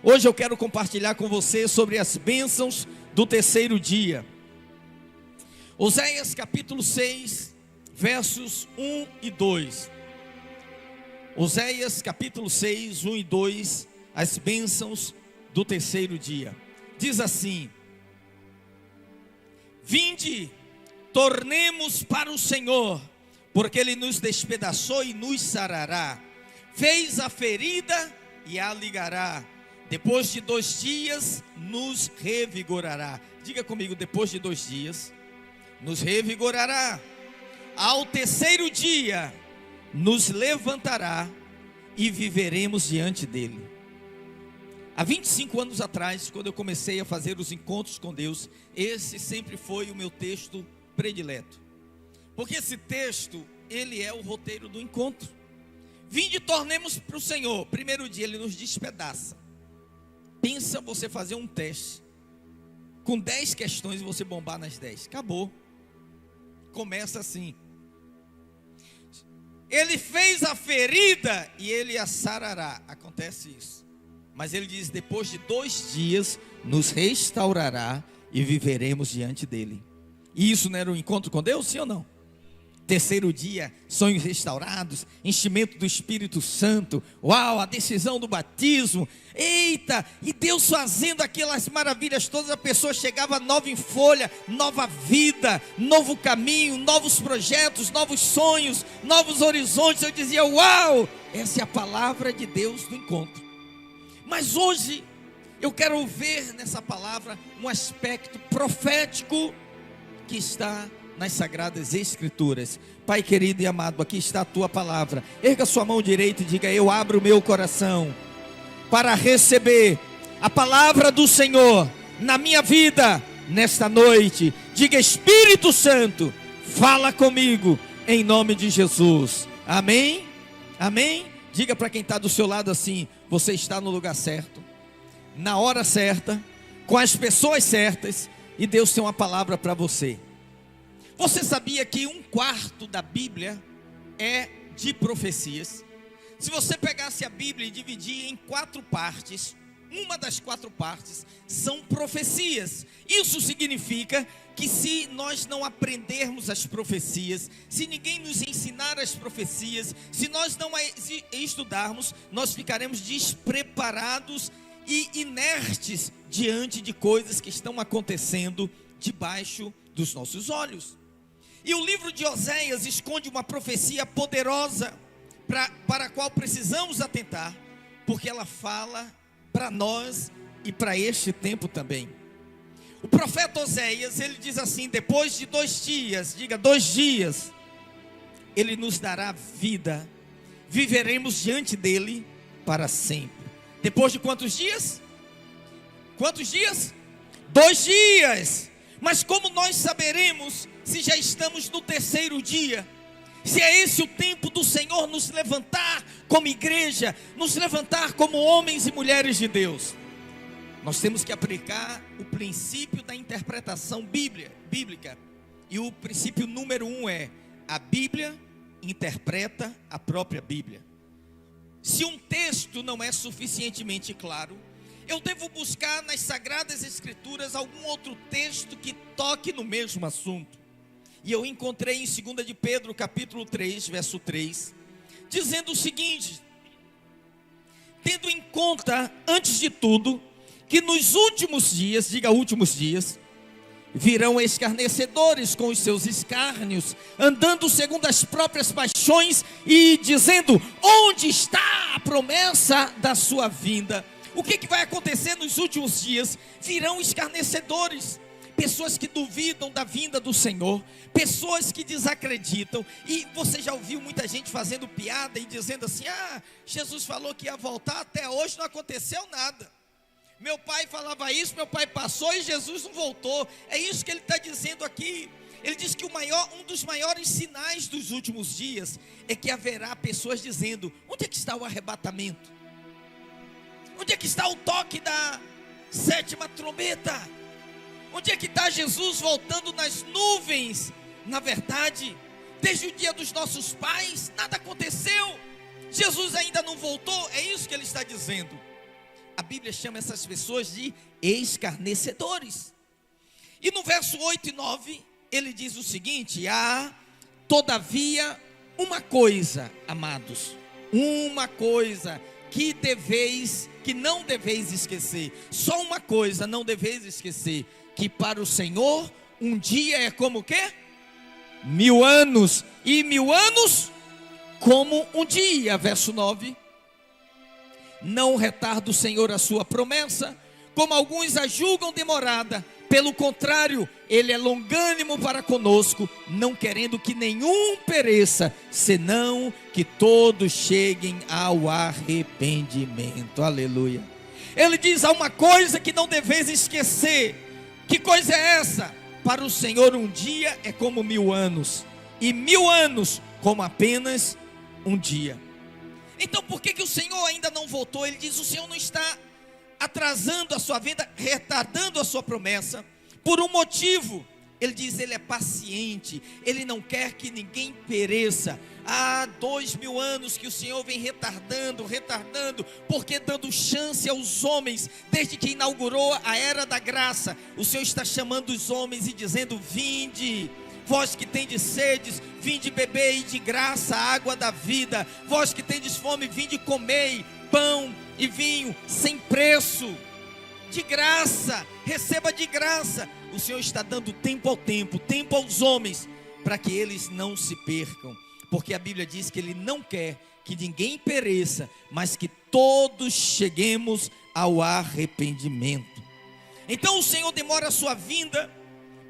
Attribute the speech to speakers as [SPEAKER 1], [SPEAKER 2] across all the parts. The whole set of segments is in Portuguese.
[SPEAKER 1] Hoje eu quero compartilhar com você sobre as bênçãos do terceiro dia. Oséias capítulo 6, versos 1 e 2. Oséias capítulo 6, 1 e 2, as bênçãos do terceiro dia. Diz assim: Vinde, tornemos para o Senhor, porque Ele nos despedaçou e nos sarará. Fez a ferida e a ligará. Depois de 2 dias nos revigorará. Diga comigo, depois de 2 dias nos revigorará. Ao terceiro dia nos levantará e viveremos diante dele. Há 25 anos atrás, quando eu comecei a fazer os encontros com Deus, esse sempre foi o meu texto predileto. Porque esse texto, ele é o roteiro do encontro. Vinde e tornemos para o Senhor. Primeiro dia ele nos despedaça. Pensa você fazer um teste com 10 questões e você bombar nas 10. Acabou. Começa assim. Ele fez a ferida e ele a sarará. Acontece isso. Mas ele diz, depois de 2 dias nos restaurará e viveremos diante dele. E isso não era um encontro com Deus, sim ou não? Terceiro dia, sonhos restaurados, enchimento do Espírito Santo. Uau, a decisão do batismo. Eita, e Deus fazendo aquelas maravilhas todas. A pessoa chegava nova em folha, nova vida, novo caminho, novos projetos, novos sonhos, novos horizontes. Eu dizia, uau, essa é a palavra de Deus do encontro. Mas hoje, eu quero ver nessa palavra um aspecto profético que está nas Sagradas Escrituras. Pai querido e amado, aqui está a tua palavra. Erga sua mão direita e diga: eu abro o meu coração para receber a palavra do Senhor na minha vida nesta noite. Diga: Espírito Santo, fala comigo em nome de Jesus. Amém? Amém? Diga para quem está do seu lado assim: você está no lugar certo, na hora certa, com as pessoas certas, e Deus tem uma palavra para você. Você sabia que 1/4 da Bíblia é de profecias? Se você pegasse a Bíblia e dividir em 4 partes, uma das 4 partes são profecias. Isso significa que se nós não aprendermos as profecias, se ninguém nos ensinar as profecias, se nós não estudarmos, nós ficaremos despreparados e inertes diante de coisas que estão acontecendo debaixo dos nossos olhos. E o livro de Oséias esconde uma profecia poderosa para a qual precisamos atentar, porque ela fala para nós e para este tempo também. O profeta Oséias, ele diz assim: depois de 2 dias, diga 2 dias, ele nos dará vida, viveremos diante dele para sempre. Depois de quantos dias? Quantos dias? 2 dias. Mas como nós saberemos se já estamos no terceiro dia? Se é esse o tempo do Senhor nos levantar como igreja, nos levantar como homens e mulheres de Deus? Nós temos que aplicar o princípio da interpretação bíblica. E o princípio número 1 é: a Bíblia interpreta a própria Bíblia. Se um texto não é suficientemente claro, eu devo buscar nas Sagradas Escrituras algum outro texto que toque no mesmo assunto. E eu encontrei em 2 de Pedro capítulo 3, verso 3, dizendo o seguinte: tendo em conta, antes de tudo, que nos últimos dias, diga últimos dias, virão escarnecedores com os seus escárnios, andando segundo as próprias paixões e dizendo: onde está a promessa da sua vinda? O que vai acontecer nos últimos dias? Virão escarnecedores, pessoas que duvidam da vinda do Senhor, pessoas que desacreditam. E você já ouviu muita gente fazendo piada e dizendo assim: ah, Jesus falou que ia voltar, até hoje não aconteceu nada. Meu pai falava isso, meu pai passou e Jesus não voltou. É isso que ele está dizendo aqui. Ele diz que um dos maiores sinais dos últimos dias é que haverá pessoas dizendo: onde é que está o arrebatamento? Onde é que está o toque da 7ª trombeta? Onde é que está Jesus voltando nas nuvens? Na verdade, desde o dia dos nossos pais, nada aconteceu. Jesus ainda não voltou, é isso que ele está dizendo. a Bíblia chama essas pessoas de escarnecedores. E no verso 8 e 9, ele diz o seguinte: todavia, uma coisa, amados, uma coisa que não deveis esquecer, só uma coisa não deveis esquecer, que para o Senhor um dia é como o quê? 1000 anos, e 1000 anos como um dia. Verso 9: não retarda o Senhor a sua promessa, como alguns a julgam demorada, pelo contrário, Ele é longânimo para conosco, não querendo que nenhum pereça, senão que todos cheguem ao arrependimento. Aleluia. Ele diz: há uma coisa que não deveis esquecer. Que coisa é essa? Para o Senhor um dia é como 1000 anos, e 1000 anos como apenas um dia. Então por que o Senhor ainda não voltou? Ele diz: o Senhor não está atrasando a sua vinda, retardando a sua promessa, por um motivo. Ele diz: Ele é paciente, Ele não quer que ninguém pereça. Há 2000 anos que o Senhor vem retardando, porque dando chance aos homens, desde que inaugurou a era da graça, o Senhor está chamando os homens e dizendo: vinde, vós que tendes sedes, vinde beber de graça a água da vida, vós que tendes fome, vinde comer pão e vinho sem preço, de graça, receba de graça. O Senhor está dando tempo ao tempo aos homens, para que eles não se percam, porque a Bíblia diz que Ele não quer que ninguém pereça, mas que todos cheguemos ao arrependimento. Então o Senhor demora a sua vinda,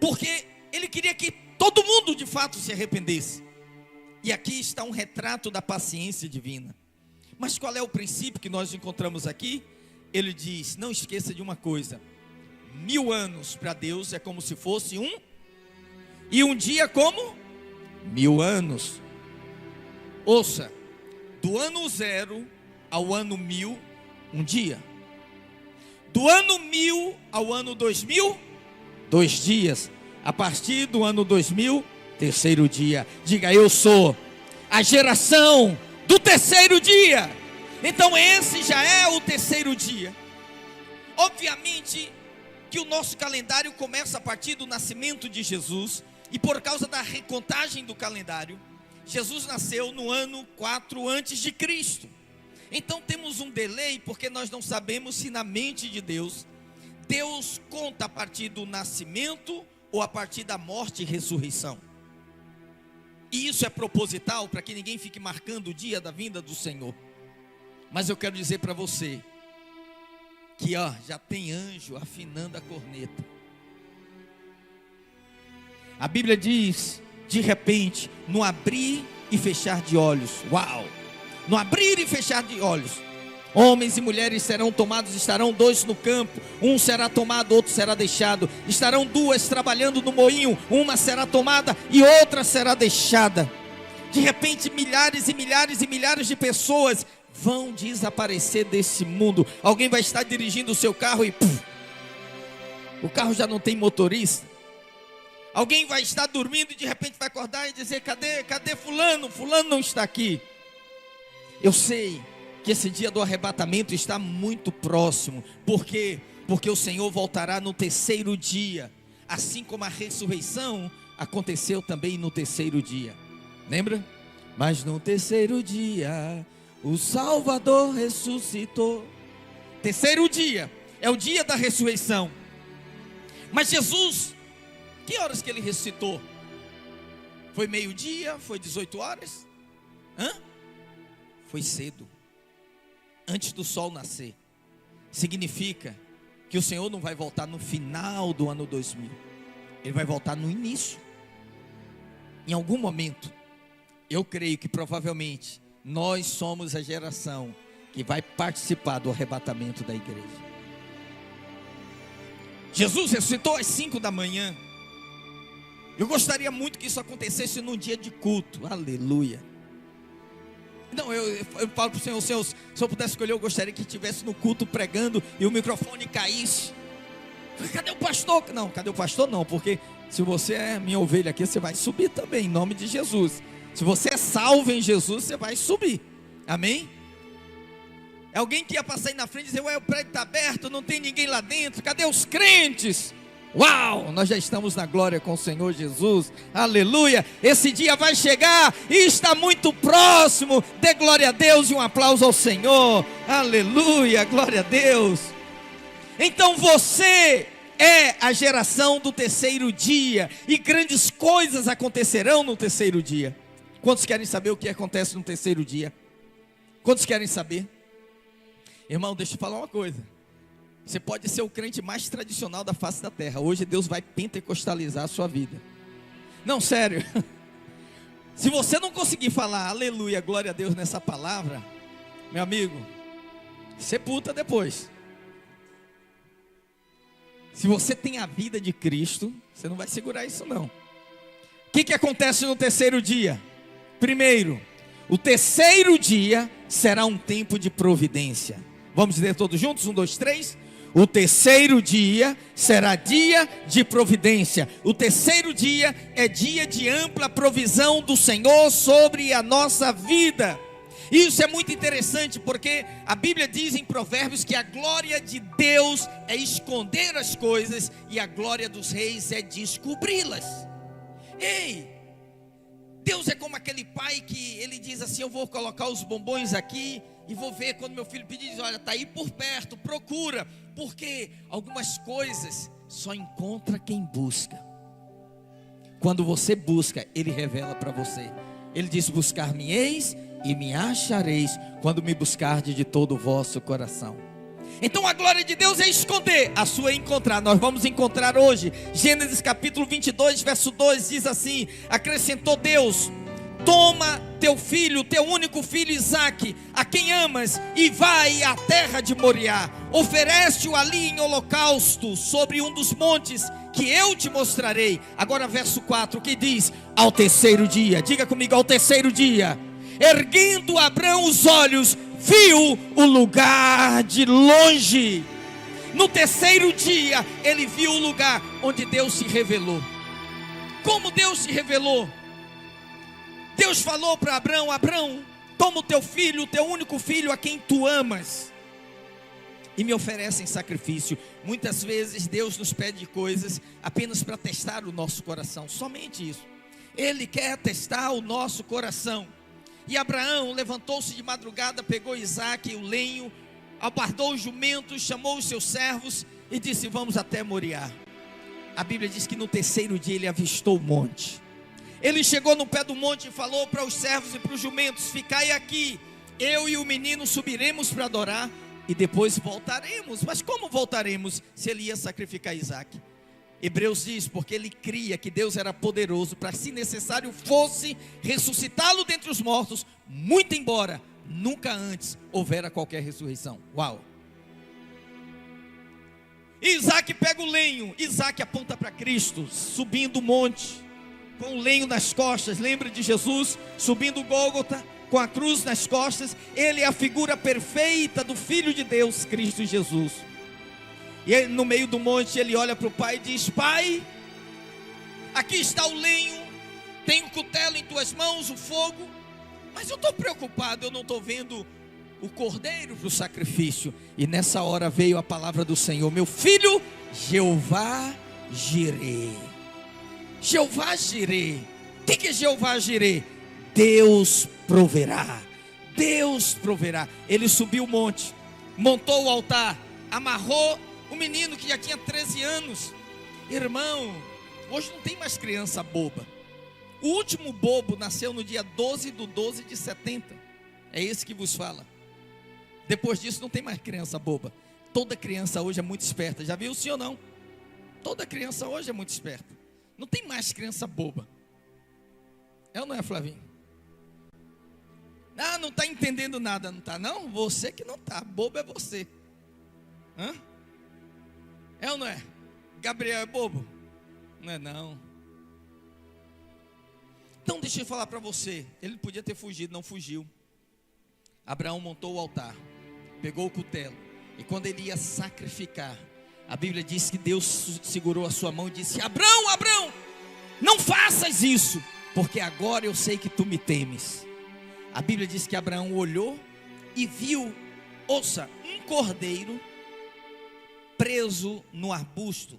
[SPEAKER 1] porque Ele queria que todo mundo de fato se arrependesse. E aqui está um retrato da paciência divina. Mas qual é o princípio que nós encontramos aqui? Ele diz: não esqueça de uma coisa: 1000 anos para Deus é como se fosse um, e um dia como 1000 anos. Ouça, do ano 0 ao ano 1000, um dia. Do ano 1000 ao ano 2000, 2 dias. A partir do ano 2000, terceiro dia. Diga: eu sou a geração do terceiro dia. Então esse já é o terceiro dia. Obviamente que o nosso calendário começa a partir do nascimento de Jesus, e por causa da recontagem do calendário, Jesus nasceu no ano 4 antes de Cristo. Então temos um delay, porque nós não sabemos se na mente de Deus conta a partir do nascimento ou a partir da morte e ressurreição. E isso é proposital, para que ninguém fique marcando o dia da vinda do Senhor. Mas eu quero dizer para você que já tem anjo afinando a corneta. A Bíblia diz: de repente, no abrir e fechar de olhos. Uau! No abrir e fechar de olhos, homens e mulheres serão tomados, estarão 2 no campo, um será tomado, outro será deixado. Estarão 2 trabalhando no moinho, uma será tomada e outra será deixada. De repente, milhares e milhares e milhares de pessoas vão desaparecer desse mundo. Alguém vai estar dirigindo o seu carro e o carro já não tem motorista. Alguém vai estar dormindo e de repente vai acordar e dizer: cadê fulano? Fulano não está aqui. Eu sei que esse dia do arrebatamento está muito próximo. Por quê? Porque o Senhor voltará no terceiro dia, assim como a ressurreição aconteceu também no terceiro dia. Lembra? Mas no terceiro dia o Salvador ressuscitou. Terceiro dia é o dia da ressurreição. Mas Jesus, que horas que Ele ressuscitou? Foi meio-dia? Foi 18 horas? Foi cedo, antes do sol nascer. Significa que o Senhor não vai voltar no final do ano 2000. Ele vai voltar no início. Em algum momento, eu creio que provavelmente nós somos a geração que vai participar do arrebatamento da igreja. Jesus ressuscitou às 5 da manhã. Eu gostaria muito que isso acontecesse num dia de culto. Aleluia. Não, eu falo para o Senhor: se eu pudesse escolher, eu gostaria que estivesse no culto pregando e o microfone caísse. Cadê o pastor? Não, cadê o pastor? Não, porque se você é minha ovelha aqui, você vai subir também, em nome de Jesus. Se você é salvo em Jesus, você vai subir. Amém? É alguém que ia passar aí na frente e dizer: ué, o prédio está aberto, não tem ninguém lá dentro, cadê os crentes? Uau, nós já estamos na glória com o Senhor Jesus, aleluia. Esse dia vai chegar e está muito próximo. Dê glória a Deus e um aplauso ao Senhor, aleluia, glória a Deus. Então você é a geração do terceiro dia, e grandes coisas acontecerão no terceiro dia. Quantos querem saber o que acontece no terceiro dia? Quantos querem saber? Irmão, deixa eu falar uma coisa. Você pode ser o crente mais tradicional da face da terra. Hoje Deus vai pentecostalizar a sua vida. Não, sério. Se você não conseguir falar aleluia, glória a Deus nessa palavra, meu amigo, sepulta depois. Se você tem a vida de Cristo, você não vai segurar isso não. O que acontece no terceiro dia? Primeiro, o terceiro dia será um tempo de providência. Vamos dizer todos juntos? 1, 2, 3. O terceiro dia será dia de providência. O terceiro dia é dia de ampla provisão do Senhor sobre a nossa vida. Isso é muito interessante, porque a Bíblia diz em Provérbios que a glória de Deus é esconder as coisas e a glória dos reis é descobri-las. Ei, Deus é como aquele pai que ele diz assim: eu vou colocar os bombons aqui e vou ver quando meu filho pedir, diz: olha, está aí por perto, procura. Porque algumas coisas só encontra quem busca. Quando você busca, Ele revela para você. Ele diz: buscar-me-eis e me achareis, quando me buscardes de todo o vosso coração. Então a glória de Deus é esconder, a sua é encontrar. Nós vamos encontrar hoje, Gênesis capítulo 22, verso 2, diz assim: acrescentou Deus: toma teu filho, teu único filho Isaque, a quem amas, e vai à terra de Moriá, oferece-o ali em holocausto, sobre um dos montes que eu te mostrarei. Agora verso 4, que diz: ao terceiro dia, diga comigo, ao terceiro dia, erguendo Abrão os olhos, viu o lugar de longe. No terceiro dia, ele viu o lugar onde Deus se revelou. Como Deus se revelou? Deus falou para Abrão: Abrão, toma o teu filho, o teu único filho, a quem tu amas, e me oferece em sacrifício. Muitas vezes Deus nos pede coisas apenas para testar o nosso coração, somente isso. Ele quer testar o nosso coração. E Abraão levantou-se de madrugada, pegou Isaque, o lenho, apardou os jumentos, chamou os seus servos e disse: vamos até Moriá. A Bíblia diz que no terceiro dia ele avistou o monte. Ele chegou no pé do monte e falou para os servos e para os jumentos: ficai aqui, eu e o menino subiremos para adorar e depois voltaremos. Mas como voltaremos se ele ia sacrificar Isaque? Hebreus diz: porque ele cria que Deus era poderoso para, se necessário fosse, ressuscitá-lo dentre os mortos, muito embora nunca antes houvera qualquer ressurreição. Uau! Isaque pega o lenho, Isaque aponta para Cristo, subindo o monte, com o lenho nas costas. Lembra de Jesus subindo o Gólgota, com a cruz nas costas? Ele é a figura perfeita do Filho de Deus, Cristo Jesus. E ele, no meio do monte, ele olha para o pai e diz: pai, aqui está o lenho, tem o cutelo em tuas mãos, o fogo, mas eu estou preocupado, eu não estou vendo o cordeiro para o sacrifício. E nessa hora veio a palavra do Senhor: meu filho, Jeová Jirê. Jeová Jirê. O que é Jeová Jirê? Deus proverá. Deus proverá. Ele subiu o monte, montou o altar, amarrou o menino que já tinha 13 anos. Irmão, hoje não tem mais criança boba. O último bobo nasceu no dia 12 de 12 de 70. É esse que vos fala. Depois disso não tem mais criança boba. Toda criança hoje é muito esperta. Já viu, sim ou não? Toda criança hoje é muito esperta. Não tem mais criança boba. É ou não é, Flavinho? Ah, não está entendendo nada. Não está não? Você que não está. Bobo é você. Hã? É ou não é? Gabriel é bobo? Não é não. Então deixa eu falar para você. Ele podia ter fugido, não fugiu. Abraão montou o altar, pegou o cutelo, e quando ele ia sacrificar, a Bíblia diz que Deus segurou a sua mão e disse: Abraão, Abraão, não faças isso, porque agora eu sei que tu me temes. A Bíblia diz que Abraão olhou e viu Ouça, um cordeiro preso no arbusto,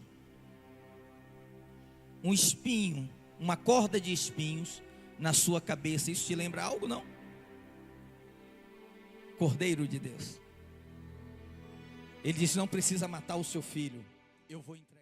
[SPEAKER 1] um espinho, uma corda de espinhos na sua cabeça. Isso te lembra algo, não? Cordeiro de Deus. Ele disse: não precisa matar o seu filho, eu vou entregar.